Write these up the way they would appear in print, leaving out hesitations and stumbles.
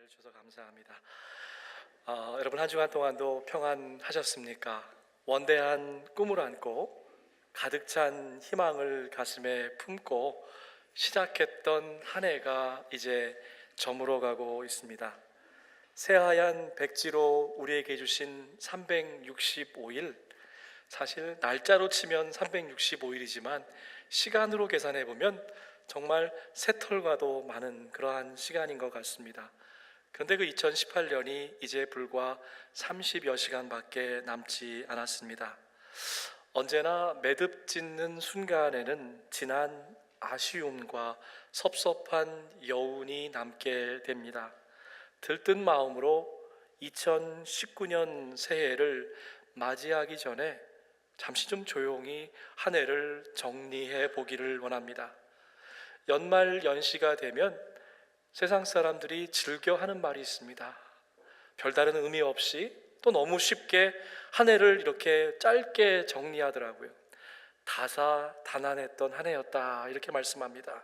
은혜를 주셔서 감사합니다. 여러분 한 주간 동안도 평안하셨습니까? 원대한 꿈을 안고 가득 찬 희망을 가슴에 품고 시작했던 한 해가 이제 저물어가고 있습니다. 새하얀 백지로 우리에게 주신 365일, 사실 날짜로 치면 365일이지만 시간으로 계산해 보면 정말 새털과도 많은 그러한 시간인 것 같습니다. 그런데 그 2018년이 이제 불과 30여 시간밖에 남지 않았습니다. 언제나 매듭 짓는 순간에는 지난 아쉬움과 섭섭한 여운이 남게 됩니다. 들뜬 마음으로 2019년 새해를 맞이하기 전에 잠시 좀 조용히 한 해를 정리해 보기를 원합니다. 연말 연시가 되면 세상 사람들이 즐겨 하는 말이 있습니다. 별다른 의미 없이 또 너무 쉽게 한 해를 이렇게 짧게 정리하더라고요. 다사다난했던 한 해였다, 이렇게 말씀합니다.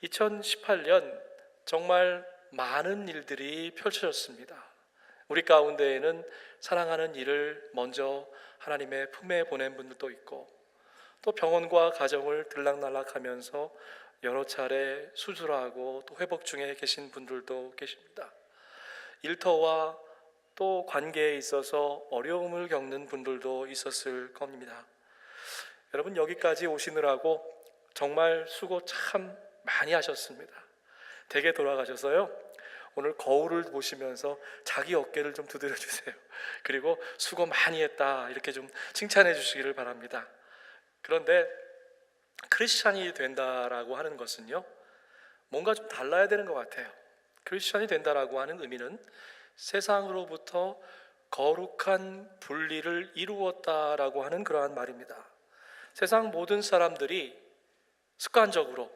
2018년 정말 많은 일들이 펼쳐졌습니다. 우리 가운데에는 사랑하는 이를 먼저 하나님의 품에 보낸 분들도 있고, 또 병원과 가정을 들락날락하면서 여러 차례 수술하고 또 회복 중에 계신 분들도 계십니다. 일터와 또 관계에 있어서 어려움을 겪는 분들도 있었을 겁니다. 여러분, 여기까지 오시느라고 정말 수고 참 많이 하셨습니다. 댁에 돌아가셔서요, 오늘 거울을 보시면서 자기 어깨를 좀 두드려 주세요. 그리고 수고 많이 했다, 이렇게 좀 칭찬해 주시기를 바랍니다. 그런데 크리스찬이 된다라고 하는 것은요, 뭔가 좀 달라야 되는 것 같아요. 크리스찬이 된다라고 하는 의미는 세상으로부터 거룩한 분리를 이루었다라고 하는 그러한 말입니다. 세상 모든 사람들이 습관적으로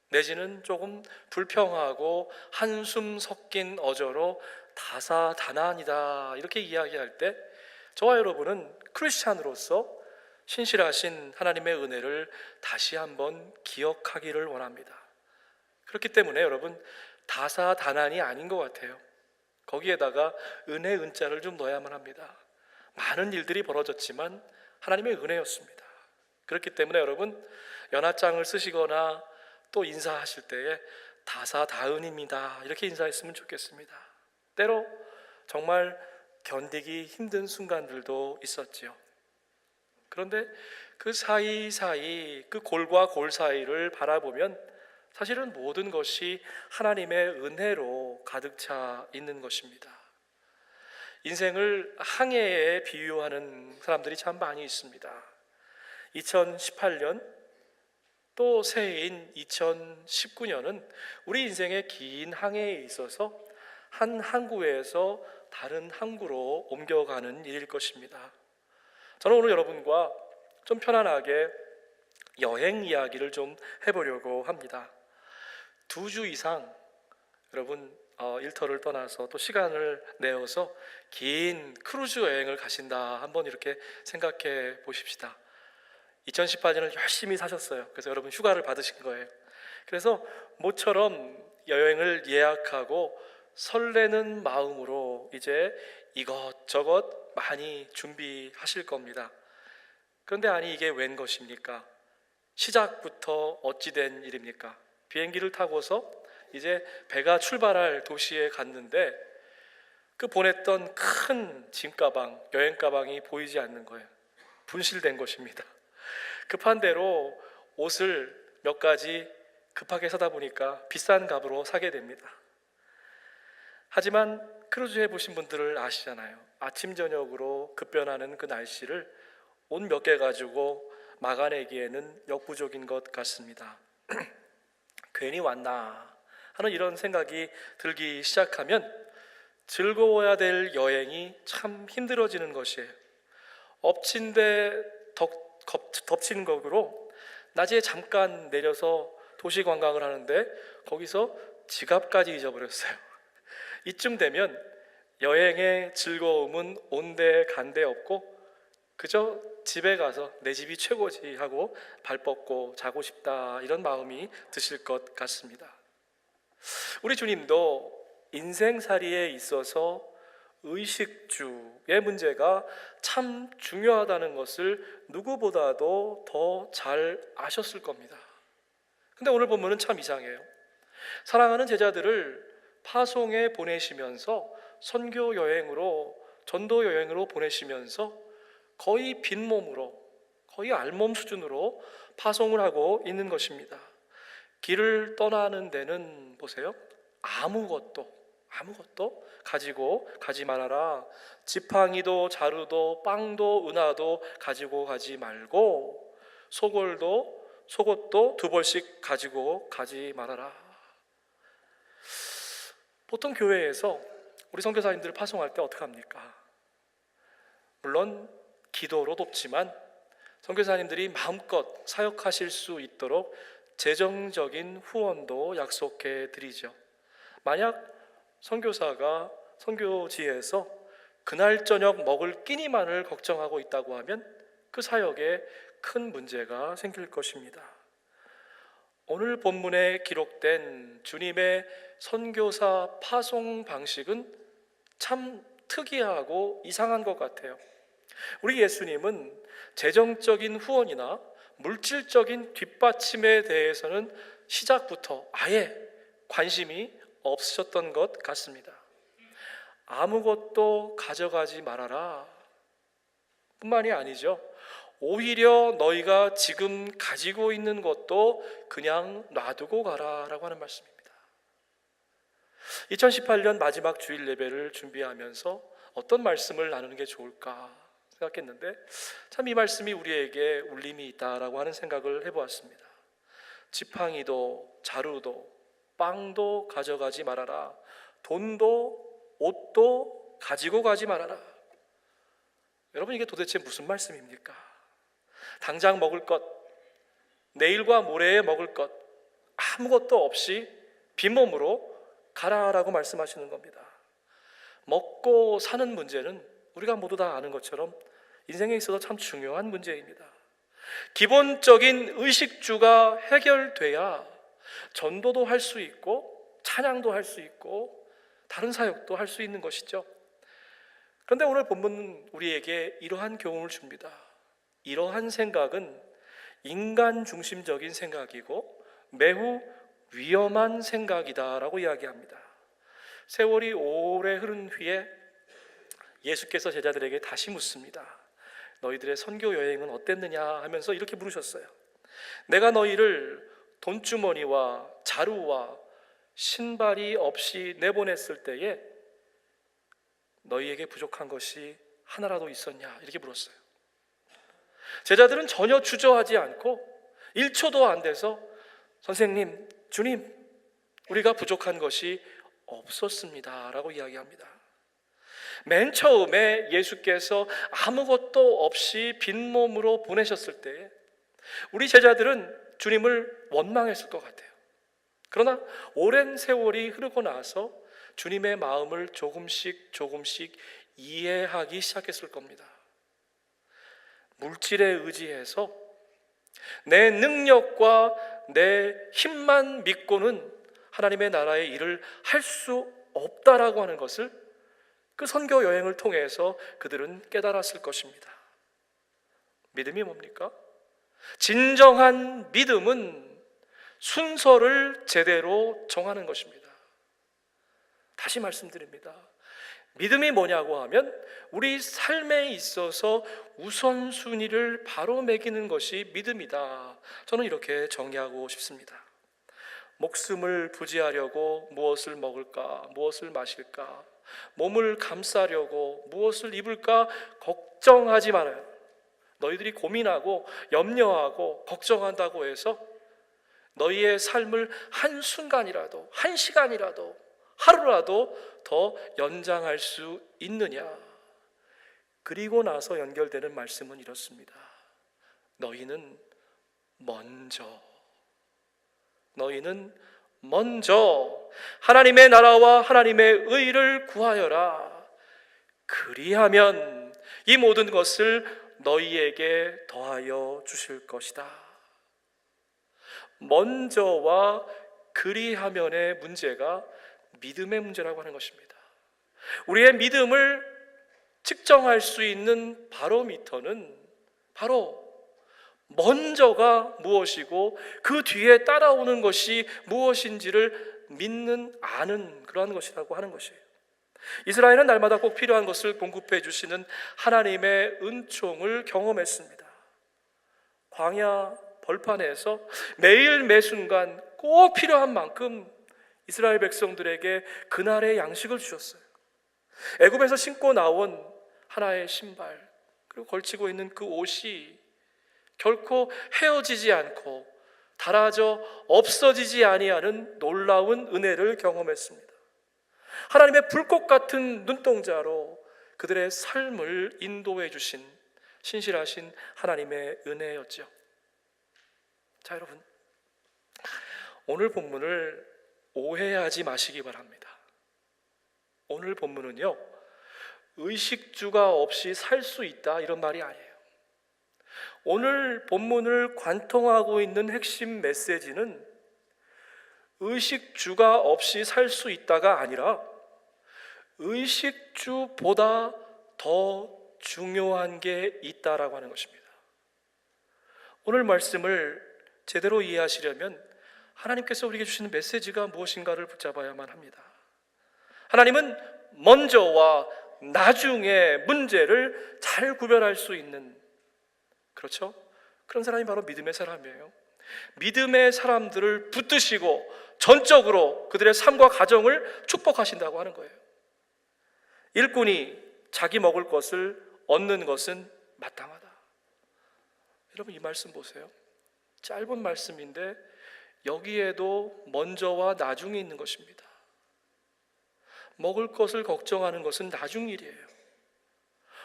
내지는 조금 불평하고 한숨 섞인 어조로 다사다난이다, 이렇게 이야기할 때 저와 여러분은 크리스찬으로서 신실하신 하나님의 은혜를 다시 한번 기억하기를 원합니다. 그렇기 때문에 여러분, 다사다난이 아닌 것 같아요. 거기에다가 은혜 은자를 좀 넣어야만 합니다. 많은 일들이 벌어졌지만 하나님의 은혜였습니다. 그렇기 때문에 여러분, 연하장을 쓰시거나 또 인사하실 때에 다사다은입니다, 이렇게 인사했으면 좋겠습니다. 때로 정말 견디기 힘든 순간들도 있었지요. 그런데 그 사이사이, 그 골과 골 사이를 바라보면 사실은 모든 것이 하나님의 은혜로 가득 차 있는 것입니다. 인생을 항해에 비유하는 사람들이 참 많이 있습니다. 2018년 또 새해인 2019년은 우리 인생의 긴 항해에 있어서 한 항구에서 다른 항구로 옮겨가는 일일 것입니다. 저는 오늘 여러분과 좀 편안하게 여행 이야기를 좀 해보려고 합니다. 2주 이상 여러분 일터를 떠나서 또 시간을 내어서 긴 크루즈 여행을 가신다, 한번 이렇게 생각해 보십시다. 2018년을 열심히 사셨어요. 그래서 여러분 휴가를 받으신 거예요. 그래서 모처럼 여행을 예약하고 설레는 마음으로 이제 이것저것 많이 준비하실 겁니다. 그런데 아니, 이게 웬 것입니까? 시작부터 어찌된 일입니까? 비행기를 타고서 이제 배가 출발할 도시에 갔는데 그 보냈던 큰 짐가방, 여행 가방이 보이지 않는 거예요. 분실된 것입니다. 급한 대로 옷을 몇 가지 급하게 사다 보니까 비싼 값으로 사게 됩니다. 하지만 크루즈 해보신 분들을 아시잖아요. 아침 저녁으로 급변하는 그 날씨를 옷 몇 개 가지고 막아내기에는 역부족인 것 같습니다. 괜히 왔나 하는 이런 생각이 들기 시작하면 즐거워야 될 여행이 참 힘들어지는 것이에요. 엎친 데 덮친 거로 낮에 잠깐 내려서 도시 관광을 하는데 거기서 지갑까지 잊어버렸어요. 이쯤 되면 여행의 즐거움은 온데 간데 없고 그저 집에 가서 내 집이 최고지 하고 발 뻗고 자고 싶다, 이런 마음이 드실 것 같습니다. 우리 주님도 인생살이에 있어서 의식주의 문제가 참 중요하다는 것을 누구보다도 더 잘 아셨을 겁니다. 근데 오늘 본문은 참 이상해요. 사랑하는 제자들을 파송에 보내시면서 선교 여행으로, 전도 여행으로 보내시면서 거의 빈몸으로, 거의 알몸 수준으로 파송을 하고 있는 것입니다. 길을 떠나는 데는 보세요, 아무것도 가지고 가지 말아라. 지팡이도 자루도 빵도 은하도 가지고 가지 말고 속옷도 2벌씩 가지고 가지 말아라. 보통 교회에서 우리 선교사님들을 파송할 때 어떻게 합니까? 물론 기도로 돕지만 선교사님들이 마음껏 사역하실 수 있도록 재정적인 후원도 약속해 드리죠. 만약 선교사가 선교지에서 그날 저녁 먹을 끼니만을 걱정하고 있다고 하면 그 사역에 큰 문제가 생길 것입니다. 오늘 본문에 기록된 주님의 선교사 파송 방식은 참 특이하고 이상한 것 같아요. 우리 예수님은 재정적인 후원이나 물질적인 뒷받침에 대해서는 시작부터 아예 관심이 없으셨던 것 같습니다. 아무것도 가져가지 말아라 뿐만이 아니죠. 오히려 너희가 지금 가지고 있는 것도 그냥 놔두고 가라라고 하는 말씀입니다. 2018년 마지막 주일 예배를 준비하면서 어떤 말씀을 나누는 게 좋을까 생각했는데 참 이 말씀이 우리에게 울림이 있다라고 하는 생각을 해보았습니다. 지팡이도 자루도 빵도 가져가지 말아라. 돈도 옷도 가지고 가지 말아라. 여러분, 이게 도대체 무슨 말씀입니까? 당장 먹을 것, 내일과 모레에 먹을 것 아무것도 없이 빈몸으로 가라라고 말씀하시는 겁니다. 먹고 사는 문제는 우리가 모두 다 아는 것처럼 인생에 있어서 참 중요한 문제입니다. 기본적인 의식주가 해결돼야 전도도 할 수 있고 찬양도 할 수 있고 다른 사역도 할 수 있는 것이죠. 그런데 오늘 본문은 우리에게 이러한 교훈을 줍니다. 이러한 생각은 인간 중심적인 생각이고 매우 위험한 생각이다라고 이야기합니다. 세월이 오래 흐른 후에 예수께서 제자들에게 다시 묻습니다. 너희들의 선교 여행은 어땠느냐 하면서 이렇게 물으셨어요. 내가 너희를 돈주머니와 자루와 신발이 없이 내보냈을 때에 너희에게 부족한 것이 하나라도 있었냐? 이렇게 물었어요. 제자들은 전혀 주저하지 않고 1초도 안 돼서 선생님, 주님, 우리가 부족한 것이 없었습니다 라고 이야기합니다. 맨 처음에 예수께서 아무것도 없이 빈몸으로 보내셨을 때 우리 제자들은 주님을 원망했을 것 같아요. 그러나 오랜 세월이 흐르고 나서 주님의 마음을 조금씩 이해하기 시작했을 겁니다. 물질에 의지해서 내 능력과 내 힘만 믿고는 하나님의 나라의 일을 할 수 없다라고 하는 것을 그 선교 여행을 통해서 그들은 깨달았을 것입니다. 믿음이 뭡니까? 진정한 믿음은 순서를 제대로 정하는 것입니다. 다시 말씀드립니다. 믿음이 뭐냐고 하면 우리 삶에 있어서 우선순위를 바로 매기는 것이 믿음이다. 저는 이렇게 정의하고 싶습니다. 목숨을 부지하려고 무엇을 먹을까, 무엇을 마실까, 몸을 감싸려고 무엇을 입을까 걱정하지 말아요. 너희들이 고민하고 염려하고 걱정한다고 해서 너희의 삶을 한순간이라도, 한 시간이라도, 하루라도 더 연장할 수 있느냐? 그리고 나서 연결되는 말씀은 이렇습니다. 너희는 먼저 하나님의 나라와 하나님의 의를 구하여라. 그리하면 이 모든 것을 너희에게 더하여 주실 것이다. 먼저와 그리하면의 문제가 믿음의 문제라고 하는 것입니다. 우리의 믿음을 측정할 수 있는 바로미터는 바로 먼저가 무엇이고 그 뒤에 따라오는 것이 무엇인지를 믿는, 아는 그러한 것이라고 하는 것이에요. 이스라엘은 날마다 꼭 필요한 것을 공급해 주시는 하나님의 은총을 경험했습니다. 광야 벌판에서 매일 매순간 꼭 필요한 만큼 이스라엘 백성들에게 그날의 양식을 주셨어요. 애굽에서 신고 나온 하나의 신발, 그리고 걸치고 있는 그 옷이 결코 헤어지지 않고 닳아져 없어지지 아니하는 놀라운 은혜를 경험했습니다. 하나님의 불꽃 같은 눈동자로 그들의 삶을 인도해 주신 신실하신 하나님의 은혜였죠. 자, 여러분, 오늘 본문을 오해하지 마시기 바랍니다. 오늘 본문은요, 의식주가 없이 살 수 있다 이런 말이 아니에요. 오늘 본문을 관통하고 있는 핵심 메시지는 의식주가 없이 살 수 있다가 아니라 의식주보다 더 중요한 게 있다라고 하는 것입니다. 오늘 말씀을 제대로 이해하시려면 하나님께서 우리에게 주시는 메시지가 무엇인가를 붙잡아야만 합니다. 하나님은 먼저와 나중의 문제를 잘 구별할 수 있는, 그렇죠? 그런 사람이 바로 믿음의 사람이에요. 믿음의 사람들을 붙드시고 전적으로 그들의 삶과 가정을 축복하신다고 하는 거예요. 일꾼이 자기 먹을 것을 얻는 것은 마땅하다. 여러분, 이 말씀 보세요. 짧은 말씀인데 여기에도 먼저와 나중이 있는 것입니다. 먹을 것을 걱정하는 것은 나중 일이에요.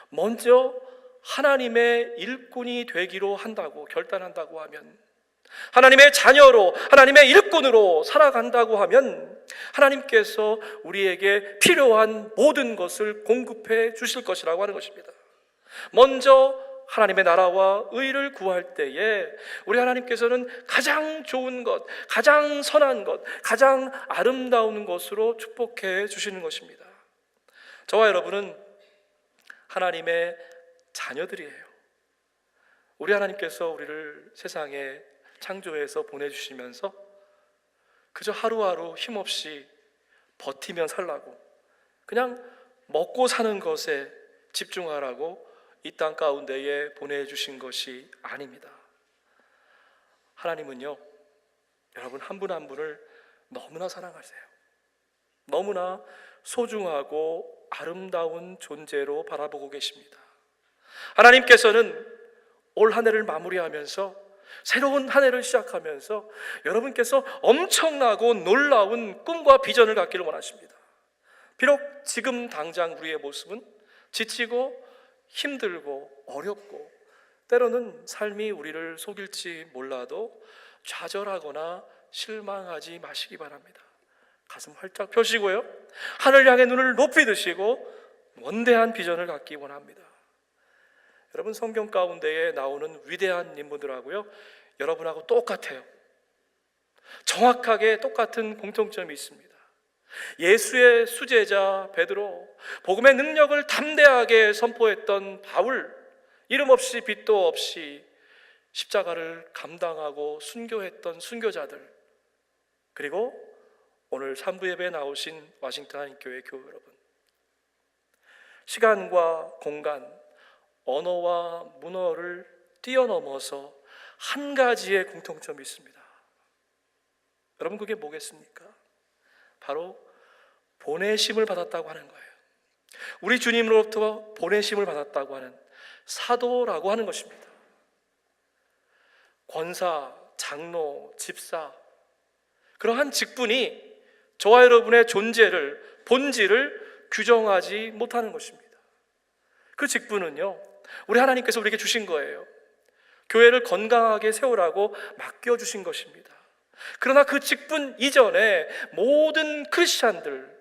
먼저 하나님의 일꾼이 되기로 한다고 결단한다고 하면, 하나님의 자녀로, 하나님의 일꾼으로 살아간다고 하면 하나님께서 우리에게 필요한 모든 것을 공급해 주실 것이라고 하는 것입니다. 먼저 하나님의 나라와 의를 구할 때에 우리 하나님께서는 가장 좋은 것, 가장 선한 것, 가장 아름다운 것으로 축복해 주시는 것입니다. 저와 여러분은 하나님의 자녀들이에요. 우리 하나님께서 우리를 세상에 창조해서 보내주시면서 그저 하루하루 힘없이 버티며 살라고, 그냥 먹고 사는 것에 집중하라고 이 땅 가운데에 보내주신 것이 아닙니다. 하나님은요, 여러분 한 분 한 분을 너무나 사랑하세요. 너무나 소중하고 아름다운 존재로 바라보고 계십니다. 하나님께서는 올 한 해를 마무리하면서 새로운 한 해를 시작하면서 여러분께서 엄청나고 놀라운 꿈과 비전을 갖기를 원하십니다. 비록 지금 당장 우리의 모습은 지치고 힘들고 어렵고 때로는 삶이 우리를 속일지 몰라도 좌절하거나 실망하지 마시기 바랍니다. 가슴 활짝 펴시고요, 하늘 향해 눈을 높이 드시고 원대한 비전을 갖기 원합니다. 여러분, 성경 가운데에 나오는 위대한 인물들하고요, 여러분하고 똑같아요. 정확하게 똑같은 공통점이 있습니다. 예수의 수제자 베드로, 복음의 능력을 담대하게 선포했던 바울, 이름 없이 빛도 없이 십자가를 감당하고 순교했던 순교자들, 그리고 오늘 3부 예배에 나오신 워싱턴 한인교회 교우 여러분, 시간과 공간, 언어와 문어를 뛰어넘어서 한 가지의 공통점이 있습니다. 여러분, 그게 뭐겠습니까? 바로 보내심을 받았다고 하는 거예요. 우리 주님으로부터 보내심을 받았다고 하는 사도라고 하는 것입니다. 권사, 장로, 집사, 그러한 직분이 저와 여러분의 존재를, 본질을 규정하지 못하는 것입니다. 그 직분은요, 우리 하나님께서 우리에게 주신 거예요. 교회를 건강하게 세우라고 맡겨주신 것입니다. 그러나 그 직분 이전에 모든 크리스찬들,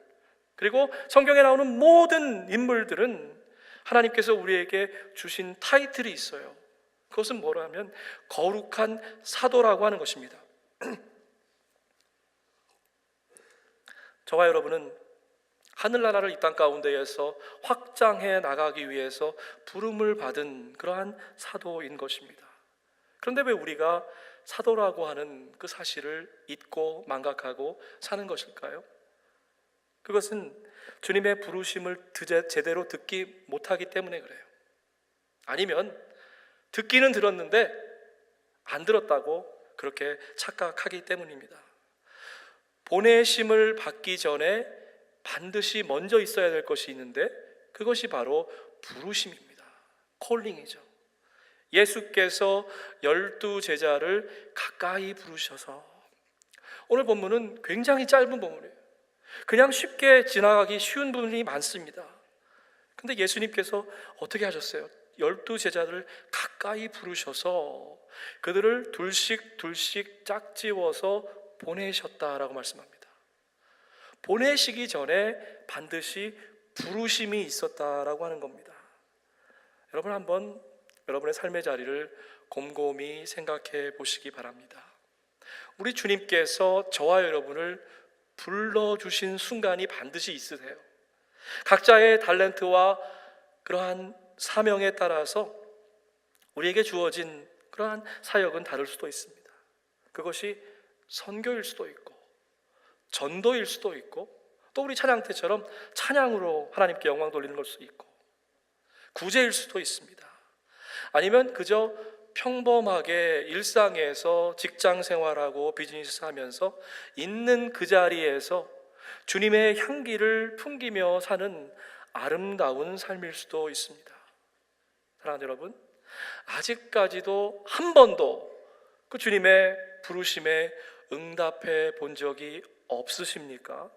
그리고 성경에 나오는 모든 인물들은 하나님께서 우리에게 주신 타이틀이 있어요. 그것은 뭐라면 거룩한 사도라고 하는 것입니다. 저와 여러분은 하늘나라를 이 땅 가운데에서 확장해 나가기 위해서 부름을 받은 그러한 사도인 것입니다. 그런데 왜 우리가 사도라고 하는 그 사실을 잊고 망각하고 사는 것일까요? 그것은 주님의 부르심을 제대로 듣기 못하기 때문에 그래요. 아니면 듣기는 들었는데 안 들었다고 그렇게 착각하기 때문입니다. 보내심을 받기 전에 반드시 먼저 있어야 될 것이 있는데 그것이 바로 부르심입니다. 콜링이죠. 예수께서 12 제자를 가까이 부르셔서, 오늘 본문은 굉장히 짧은 본문이에요. 그냥 쉽게 지나가기 쉬운 부분이 많습니다. 근데 예수님께서 어떻게 하셨어요? 12 제자를 가까이 부르셔서 그들을 둘씩 짝지워서 보내셨다라고 말씀합니다. 보내시기 전에 반드시 부르심이 있었다라고 하는 겁니다. 여러분, 한번 여러분의 삶의 자리를 곰곰이 생각해 보시기 바랍니다. 우리 주님께서 저와 여러분을 불러주신 순간이 반드시 있으세요. 각자의 탤런트와 그러한 사명에 따라서 우리에게 주어진 그러한 사역은 다를 수도 있습니다. 그것이 선교일 수도 있고 전도일 수도 있고, 또 우리 찬양 때처럼 찬양으로 하나님께 영광 돌리는 걸 수도 있고, 구제일 수도 있습니다. 아니면 그저 평범하게 일상에서 직장 생활하고 비즈니스 하면서 있는 그 자리에서 주님의 향기를 풍기며 사는 아름다운 삶일 수도 있습니다. 사랑하는 여러분, 아직까지도 한 번도 그 주님의 부르심에 응답해 본 적이 없으십니까?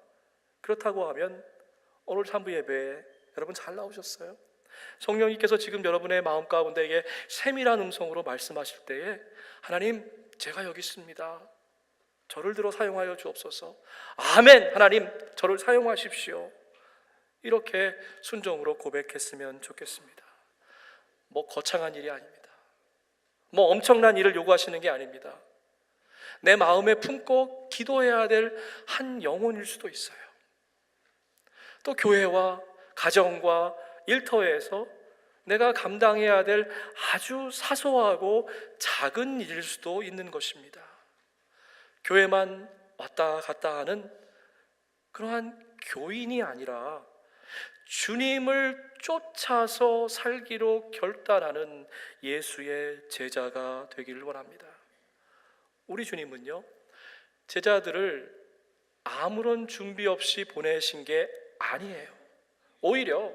그렇다고 하면 오늘 3부 예배에 여러분 잘 나오셨어요? 성령님께서 지금 여러분의 마음 가운데에 세밀한 음성으로 말씀하실 때에, 하나님, 제가 여기 있습니다, 저를 들어 사용하여 주옵소서, 아멘, 하나님 저를 사용하십시오, 이렇게 순종으로 고백했으면 좋겠습니다. 뭐 거창한 일이 아닙니다. 뭐 엄청난 일을 요구하시는 게 아닙니다. 내 마음에 품고 기도해야 될 한 영혼일 수도 있어요. 또 교회와 가정과 일터에서 내가 감당해야 될 아주 사소하고 작은 일일 수도 있는 것입니다. 교회만 왔다 갔다 하는 그러한 교인이 아니라 주님을 쫓아서 살기로 결단하는 예수의 제자가 되기를 원합니다. 우리 주님은요, 제자들을 아무런 준비 없이 보내신 게 아니에요. 오히려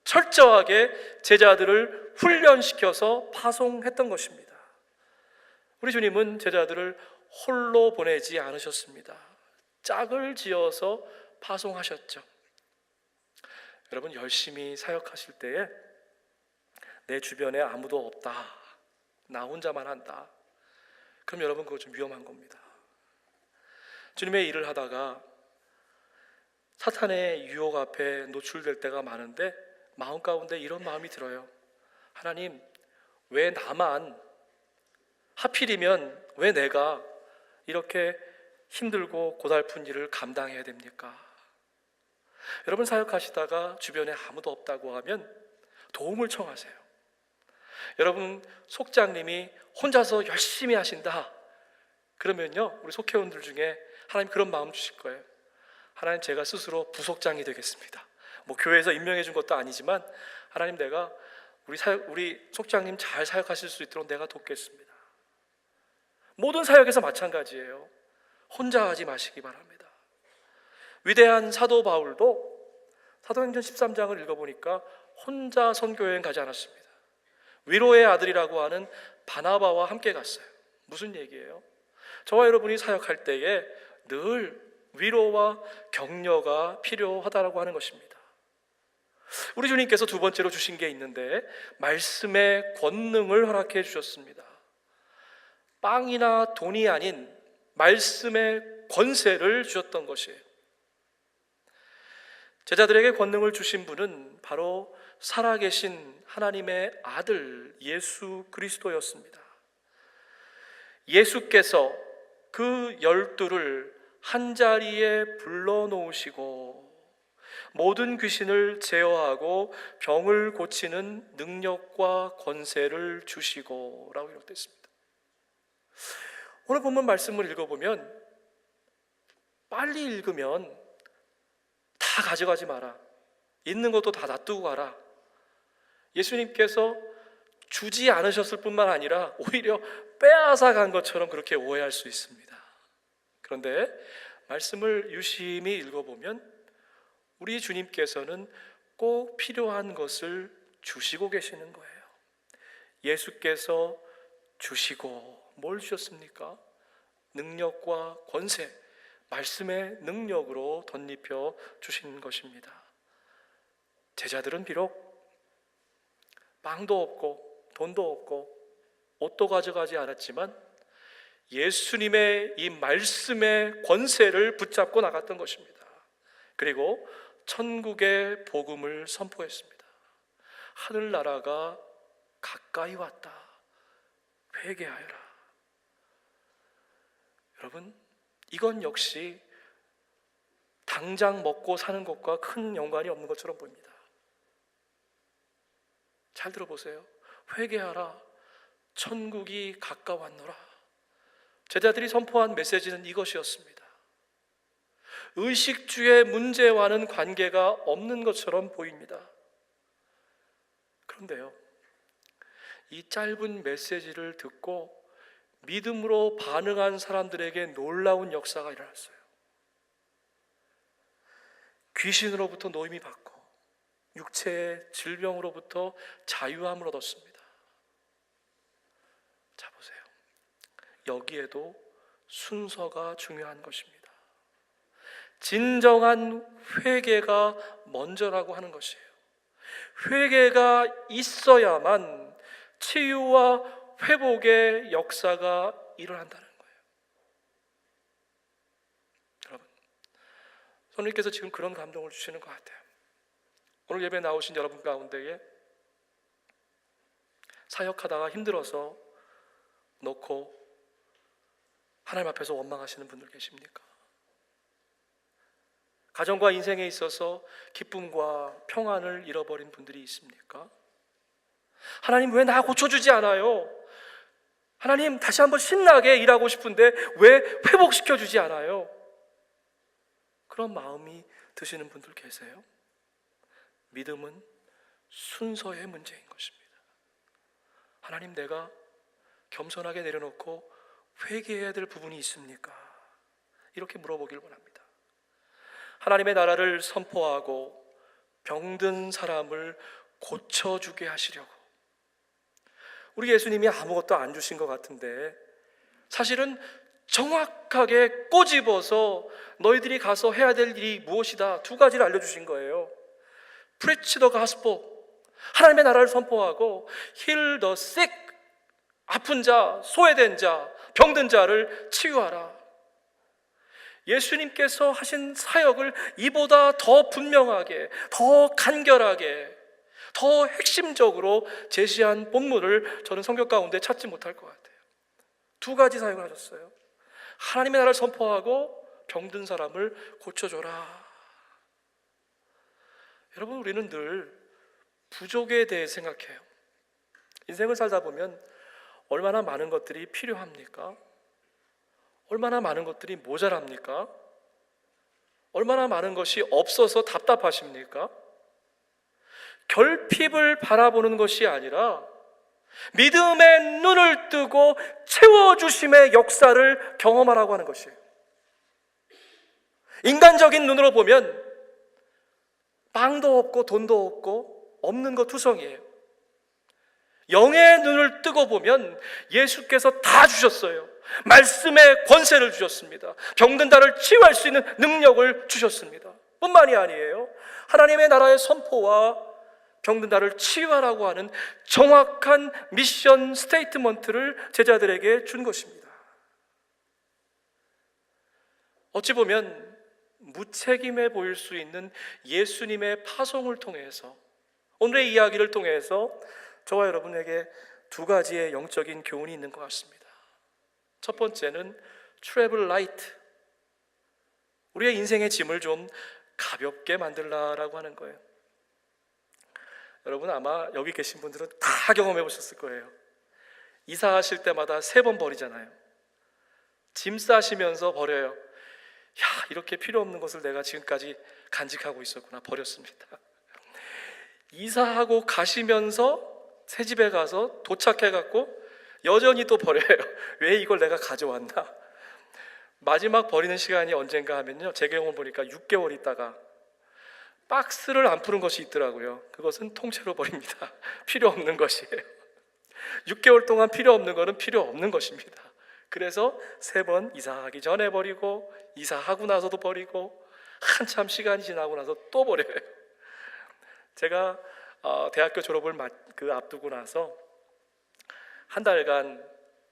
철저하게 제자들을 훈련시켜서 파송했던 것입니다. 우리 주님은 제자들을 홀로 보내지 않으셨습니다. 짝을 지어서 파송하셨죠. 여러분, 열심히 사역하실 때에 내 주변에 아무도 없다, 나 혼자만 한다, 그럼 여러분 그거 좀 위험한 겁니다. 주님의 일을 하다가 사탄의 유혹 앞에 노출될 때가 많은데 마음 가운데 이런 마음이 들어요. 하나님, 왜 나만, 하필이면 왜 내가 이렇게 힘들고 고달픈 일을 감당해야 됩니까? 여러분, 사역하시다가 주변에 아무도 없다고 하면 도움을 청하세요. 여러분, 속장님이 혼자서 열심히 하신다 그러면요, 우리 속회원들 중에 하나님 그런 마음 주실 거예요. 하나님, 제가 스스로 부속장이 되겠습니다. 뭐 교회에서 임명해 준 것도 아니지만 하나님, 내가 우리 속장님 잘 사역하실 수 있도록 내가 돕겠습니다. 모든 사역에서 마찬가지예요. 혼자 하지 마시기 바랍니다. 위대한 사도 바울도 사도행전 13장을 읽어보니까 혼자 선교여행 가지 않았습니다. 위로의 아들이라고 하는 바나바와 함께 갔어요. 무슨 얘기예요? 저와 여러분이 사역할 때에 늘 위로와 격려가 필요하다라고 하는 것입니다. 우리 주님께서 두 번째로 주신 게 있는데, 말씀의 권능을 허락해 주셨습니다. 빵이나 돈이 아닌 말씀의 권세를 주셨던 것이에요. 제자들에게 권능을 주신 분은 바로 살아계신 하나님의 아들 예수 그리스도였습니다. 예수께서 그 12를 한자리에 불러놓으시고 모든 귀신을 제어하고 병을 고치는 능력과 권세를 주시고 라고 기록됐습니다. 오늘 본문 말씀을 읽어보면 빨리 읽으면 다 가져가지 마라, 있는 것도 다 놔두고 가라, 예수님께서 주지 않으셨을 뿐만 아니라 오히려 빼앗아 간 것처럼 그렇게 오해할 수 있습니다. 그런데 말씀을 유심히 읽어보면 우리 주님께서는 꼭 필요한 것을 주시고 계시는 거예요. 예수께서 주시고 뭘 주셨습니까? 능력과 권세, 말씀의 능력으로 덧입혀 주신 것입니다. 제자들은 비록 빵도 없고 돈도 없고 옷도 가져가지 않았지만 예수님의 이 말씀의 권세를 붙잡고 나갔던 것입니다. 그리고 천국의 복음을 선포했습니다. 하늘나라가 가까이 왔다, 회개하여라. 여러분, 이건 역시 당장 먹고 사는 것과 큰 연관이 없는 것처럼 보입니다. 잘 들어보세요. 회개하라, 천국이 가까웠노라. 제자들이 선포한 메시지는 이것이었습니다. 의식주의 문제와는 관계가 없는 것처럼 보입니다. 그런데요, 이 짧은 메시지를 듣고 믿음으로 반응한 사람들에게 놀라운 역사가 일어났어요. 귀신으로부터 노임이 받고 육체의 질병으로부터 자유함을 얻었습니다. 자, 보세요. 여기에도 순서가 중요한 것입니다. 진정한 회개가 먼저라고 하는 것이에요. 회개가 있어야만 치유와 회복의 역사가 일어난다는 거예요. 여러분, 성령님께서 지금 그런 감동을 주시는 것 같아요. 오늘 예배 나오신 여러분 가운데에 사역하다가 힘들어서 놓고 하나님 앞에서 원망하시는 분들 계십니까? 가정과 인생에 있어서 기쁨과 평안을 잃어버린 분들이 있습니까? 하나님, 왜 나 고쳐주지 않아요? 하나님, 다시 한번 신나게 일하고 싶은데 왜 회복시켜주지 않아요? 그런 마음이 드시는 분들 계세요? 믿음은 순서의 문제인 것입니다. 하나님, 내가 겸손하게 내려놓고 회개해야 될 부분이 있습니까? 이렇게 물어보길 원합니다. 하나님의 나라를 선포하고 병든 사람을 고쳐주게 하시려고. 우리 예수님이 아무것도 안 주신 것 같은데 사실은 정확하게 꼬집어서 너희들이 가서 해야 될 일이 무엇이다, 두 가지를 알려주신 거예요. Preach the gospel, 하나님의 나라를 선포하고 Heal the sick, 아픈 자, 소외된 자, 병든 자를 치유하라. 예수님께서 하신 사역을 이보다 더 분명하게, 더 간결하게, 더 핵심적으로 제시한 본문을 저는 성경 가운데 찾지 못할 것 같아요. 두 가지 사역을 하셨어요. 하나님의 나라를 선포하고 병든 사람을 고쳐줘라. 여러분, 우리는 늘 부족에 대해 생각해요. 인생을 살다 보면 얼마나 많은 것들이 필요합니까? 얼마나 많은 것들이 모자랍니까? 얼마나 많은 것이 없어서 답답하십니까? 결핍을 바라보는 것이 아니라 믿음의 눈을 뜨고 채워주심의 역사를 경험하라고 하는 것이에요. 인간적인 눈으로 보면 빵도 없고 돈도 없고 없는 것 투성이에요. 영의 눈을 뜨고 보면 예수께서 다 주셨어요. 말씀의 권세를 주셨습니다. 병든 자를 치유할 수 있는 능력을 주셨습니다. 뿐만이 아니에요, 하나님의 나라의 선포와 병든 자를 치유하라고 하는 정확한 미션 스테이트먼트를 제자들에게 준 것입니다. 어찌 보면 무책임해 보일 수 있는 예수님의 파송을 통해서, 오늘의 이야기를 통해서 저와 여러분에게 두 가지의 영적인 교훈이 있는 것 같습니다. 첫 번째는 트래블 라이트, 우리의 인생의 짐을 좀 가볍게 만들라라고 하는 거예요. 여러분 아마 여기 계신 분들은 다 경험해 보셨을 거예요. 이사하실 때마다 3번 버리잖아요. 짐 싸시면서 버려요. 야, 이렇게 필요 없는 것을 내가 지금까지 간직하고 있었구나, 버렸습니다. 이사하고 가시면서 새 집에 가서 도착해갖고 여전히 또 버려요. 왜 이걸 내가 가져왔나? 마지막 버리는 시간이 언젠가 하면요, 제 경험을 보니까 6개월 있다가 박스를 안 푸는 것이 있더라고요. 그것은 통째로 버립니다. 필요 없는 것이에요. 6개월 동안 필요 없는 것은 필요 없는 것입니다. 그래서 3번 이사하기 전에 버리고, 이사하고 나서도 버리고, 한참 시간이 지나고 나서 또 버려요. 제가 대학교 졸업을 앞두고 나서 한 달간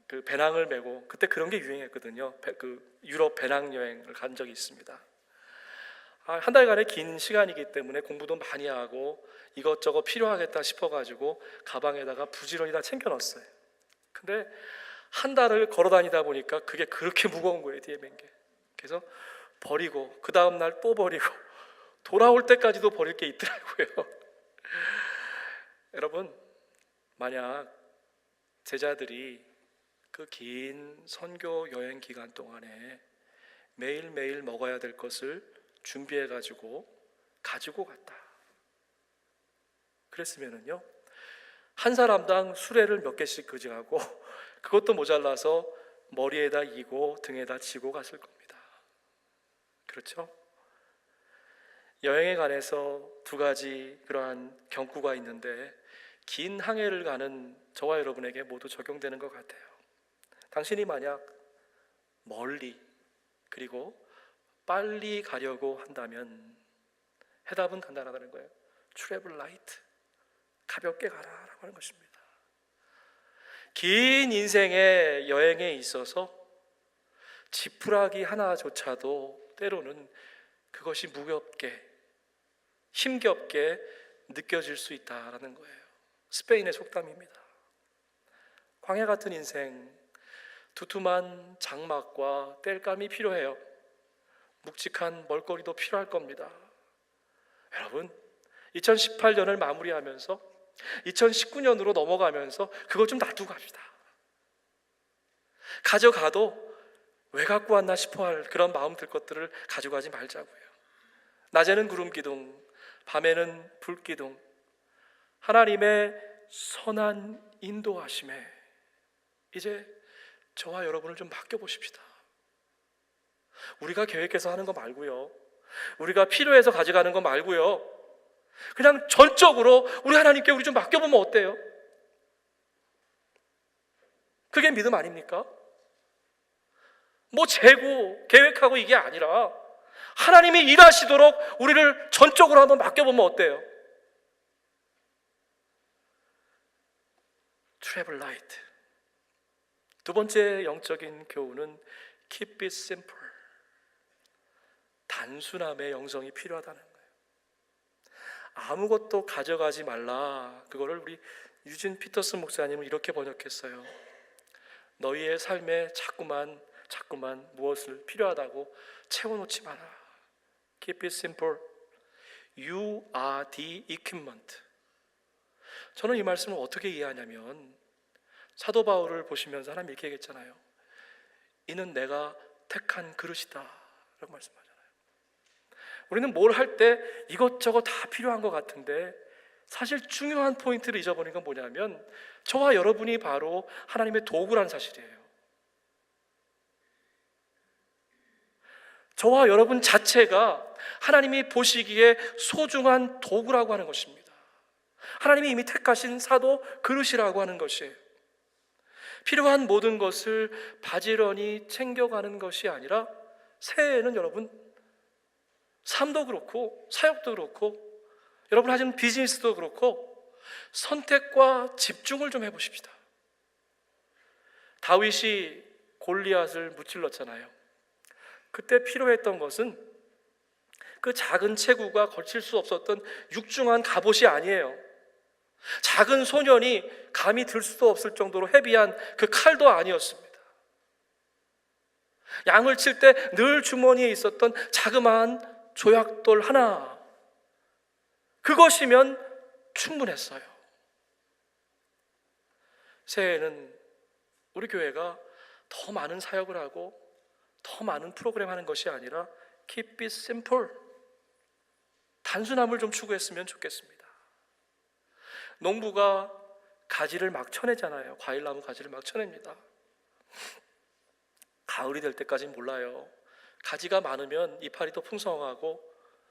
그 배낭을 메고, 그때 그런 게 유행했거든요. 유럽 배낭여행을 간 적이 있습니다. 한 달간의 긴 시간이기 때문에 공부도 많이 하고 이것저것 필요하겠다 싶어가지고 가방에다가 부지런히 다 챙겨 넣었어요. 근데 한 달을 걸어 다니다 보니까 그게 그렇게 무거운 거예요, 뒤에 맨 게. 그래서 버리고, 그 다음 날 또 버리고, 돌아올 때까지도 버릴 게 있더라고요. 여러분, 만약 제자들이 그 긴 선교 여행 기간 동안에 매일매일 먹어야 될 것을 준비해가지고 가지고 갔다 그랬으면은요, 한 사람당 수레를 몇 개씩 가져가고 그것도 모자라서 머리에다 이고 등에다 지고 갔을 겁니다. 그렇죠? 여행에 관해서 2가지 그러한 경구가 있는데 긴 항해를 가는 저와 여러분에게 모두 적용되는 것 같아요. 당신이 만약 멀리 그리고 빨리 가려고 한다면 해답은 간단하다는 거예요. Travel light, 가볍게 가라라고 하는 것입니다. 긴 인생의 여행에 있어서 지푸라기 하나조차도 때로는 그것이 무겁게, 힘겹게 느껴질 수 있다라는 거예요. 스페인의 속담입니다. 광야 같은 인생, 두툼한 장막과 땔감이 필요해요. 묵직한 먹거리도 필요할 겁니다. 여러분, 2018년을 마무리하면서 2019년으로 넘어가면서 그거 좀 놔두고 갑시다. 가져가도 왜 갖고 왔나 싶어할 그런 마음 들 것들을 가져가지 말자고요. 낮에는 구름 기둥, 밤에는 불 기둥, 하나님의 선한 인도하심에 이제 저와 여러분을 좀 맡겨보십시다. 우리가 계획해서 하는 거 말고요, 우리가 필요해서 가져가는 거 말고요, 그냥 전적으로 우리 하나님께 우리 좀 맡겨보면 어때요? 그게 믿음 아닙니까? 뭐 재고 계획하고 이게 아니라 하나님이 일하시도록 우리를 전적으로 한번 맡겨보면 어때요? Travel light. 2번째 영적인 교훈은 Keep it simple. 단순함의 영성이 필요하다는 거예요. 아무것도 가져가지 말라. 그거를 우리 유진 피터슨 목사님은 이렇게 번역했어요. 너희의 삶에 자꾸만 무엇을 필요하다고 채워놓지 마라. Keep it simple. You are the equipment. 저는 이 말씀을 어떻게 이해하냐면, 사도 바울을 보시면서 하나님 이렇게 얘기했잖아요. 이는 내가 택한 그릇이다 라고 말씀하잖아요. 우리는 뭘 할 때 이것저것 다 필요한 것 같은데 사실 중요한 포인트를 잊어버린 건 뭐냐면, 저와 여러분이 바로 하나님의 도구라는 사실이에요. 저와 여러분 자체가 하나님이 보시기에 소중한 도구라고 하는 것입니다. 하나님이 이미 택하신 사도 그릇이라고 하는 것이에요. 필요한 모든 것을 바지런히 챙겨가는 것이 아니라, 새해에는 여러분 삶도 그렇고 사역도 그렇고 여러분 하시는 비즈니스도 그렇고 선택과 집중을 좀 해보십시다. 다윗이 골리앗을 무찔렀잖아요. 그때 필요했던 것은 그 작은 체구가 걸칠 수 없었던 육중한 갑옷이 아니에요. 작은 소년이 감히 들 수도 없을 정도로 헤비한 그 칼도 아니었습니다. 양을 칠 때 늘 주머니에 있었던 자그마한 조약돌 하나, 그것이면 충분했어요. 새해에는 우리 교회가 더 많은 사역을 하고 더 많은 프로그램 하는 것이 아니라 Keep it simple, 단순함을 좀 추구했으면 좋겠습니다. 농부가 가지를 막 쳐내잖아요. 과일나무 가지를 막 쳐냅니다. 가을이 될 때까지는 몰라요. 가지가 많으면 이파리 더 풍성하고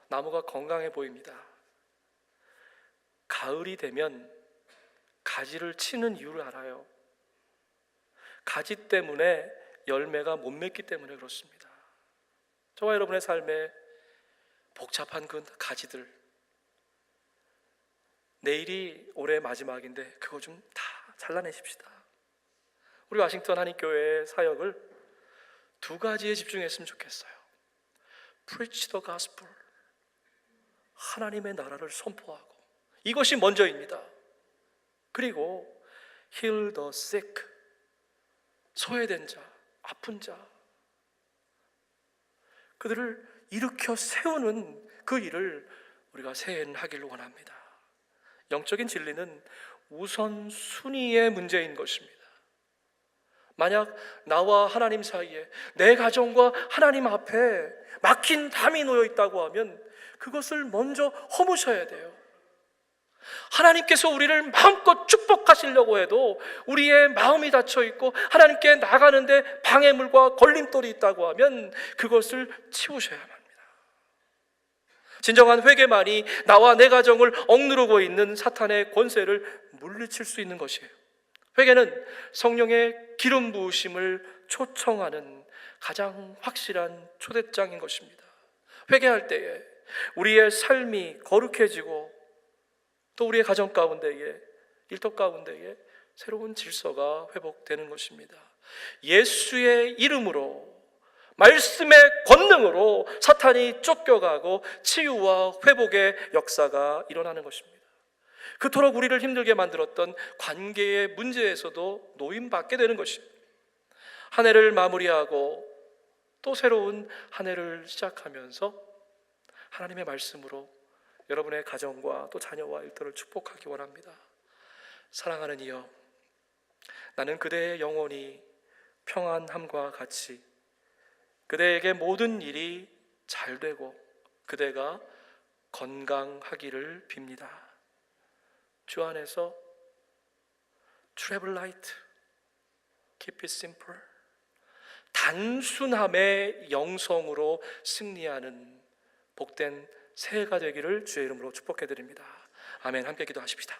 나무가 건강해 보입니다. 가을이 되면 가지를 치는 이유를 알아요. 가지 때문에 열매가 못 맺기 때문에 그렇습니다. 저와 여러분의 삶에 복잡한 그 가지들, 내일이 올해 마지막인데 그거 좀 다 잘라내십시다. 우리 워싱턴 한인교회의 사역을 두 가지에 집중했으면 좋겠어요. Preach the gospel, 하나님의 나라를 선포하고, 이것이 먼저입니다. 그리고 Heal the sick, 소외된 자, 아픈 자, 그들을 일으켜 세우는 그 일을 우리가 새해에는 하기를 원합니다. 영적인 진리는 우선순위의 문제인 것입니다. 만약 나와 하나님 사이에, 내 가정과 하나님 앞에 막힌 담이 놓여 있다고 하면 그것을 먼저 허무셔야 돼요. 하나님께서 우리를 마음껏 축복하시려고 해도 우리의 마음이 닫혀 있고 하나님께 나가는데 방해물과 걸림돌이 있다고 하면 그것을 치우셔야만 합니다. 진정한 회개만이 나와 내 가정을 억누르고 있는 사탄의 권세를 물리칠 수 있는 것이에요. 회개는 성령의 기름 부으심을 초청하는 가장 확실한 초대장인 것입니다. 회개할 때에 우리의 삶이 거룩해지고 또 우리의 가정 가운데에, 일터 가운데에 새로운 질서가 회복되는 것입니다. 예수의 이름으로, 말씀의 권능으로 사탄이 쫓겨가고 치유와 회복의 역사가 일어나는 것입니다. 그토록 우리를 힘들게 만들었던 관계의 문제에서도 노임받게 되는 것입니다. 한 해를 마무리하고 또 새로운 한 해를 시작하면서 하나님의 말씀으로 여러분의 가정과 또 자녀와 일터를 축복하기 원합니다. 사랑하는 이여, 나는 그대의 영혼이 평안함과 같이 그대에게 모든 일이 잘 되고 그대가 건강하기를 빕니다. 주 안에서 Travel light, keep it simple, 단순함의 영성으로 승리하는 복된 새해가 되기를 주의 이름으로 축복해 드립니다. 아멘. 함께 기도하십시다.